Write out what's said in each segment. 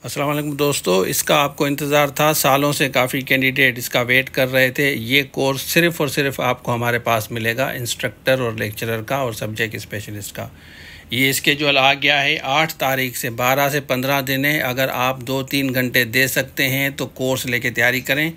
अस्सलाम वालेकुम दोस्तों, इसका आपको इंतज़ार था। सालों से काफ़ी कैंडिडेट इसका वेट कर रहे थे। ये कोर्स सिर्फ़ और सिर्फ आपको हमारे पास मिलेगा, इंस्ट्रक्टर और लेक्चरर का और सब्जेक्ट स्पेशलिस्ट का। ये स्केड्यूल आ गया है 8 तारीख से। 12 से 15 दिन है। अगर आप 2-3 घंटे दे सकते हैं तो कोर्स लेके तैयारी करें।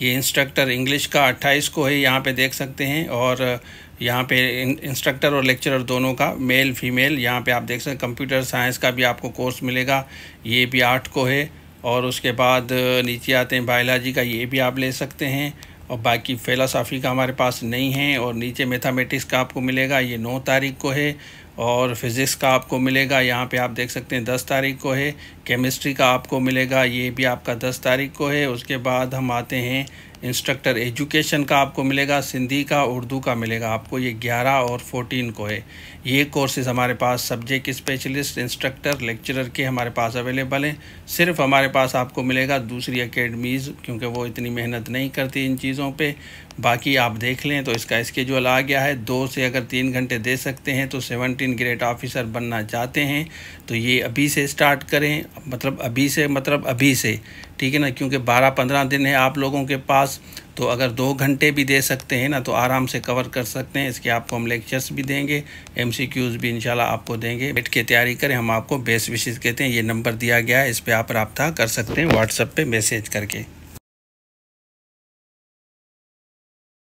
ये इंस्ट्रक्टर इंग्लिश का 28 को है, यहाँ पे देख सकते हैं। और यहाँ पे इंस्ट्रक्टर और लेक्चरर दोनों का, मेल फीमेल, यहाँ पे आप देख सकते हैं। कंप्यूटर साइंस का भी आपको कोर्स मिलेगा, ये भी 8 को है। और उसके बाद नीचे आते हैं बायोलॉजी का, ये भी आप ले सकते हैं। और बाकी फ़िलासफ़ी का हमारे पास नहीं है। और नीचे मैथमेटिक्स का आपको मिलेगा, ये 9 तारीख को है। और फिज़िक्स का आपको मिलेगा, यहाँ पे आप देख सकते हैं 10 तारीख को है। केमिस्ट्री का आपको मिलेगा, ये भी आपका 10 तारीख को है। उसके बाद हम आते हैं इंस्ट्रक्टर एजुकेशन का आपको मिलेगा, सिंधी का, उर्दू का मिलेगा आपको, ये 11 और 14 को है। ये कोर्सेज़ हमारे पास सब्जेक्ट स्पेशलिस्ट, इंस्ट्रक्टर, लेक्चरर के हमारे पास अवेलेबल हैं। सिर्फ हमारे पास आपको मिलेगा दूसरी एकेडमीज़, क्योंकि वो इतनी मेहनत नहीं करती इन चीज़ों पे। बाकी आप देख लें तो इसका स्केड्यूल आ गया है। 2 से अगर 3 घंटे दे सकते हैं तो 17 ग्रेड ऑफिसर बनना चाहते हैं तो ये अभी से स्टार्ट करें। मतलब अभी से, ठीक है ना, क्योंकि 12-15 दिन है आप लोगों के पास। तो अगर 2 घंटे भी दे सकते हैं ना तो आराम से कवर कर सकते हैं। इसके आपको हम लेक्चर्स भी देंगे, MCQs भी इंशाल्लाह आपको देंगे। बैठ के तैयारी करें, हम आपको बेस्ट विशेस कहते हैं। ये नंबर दिया गया है, इस पर आप रब्ता कर सकते हैं व्हाट्सएप पे मैसेज करके।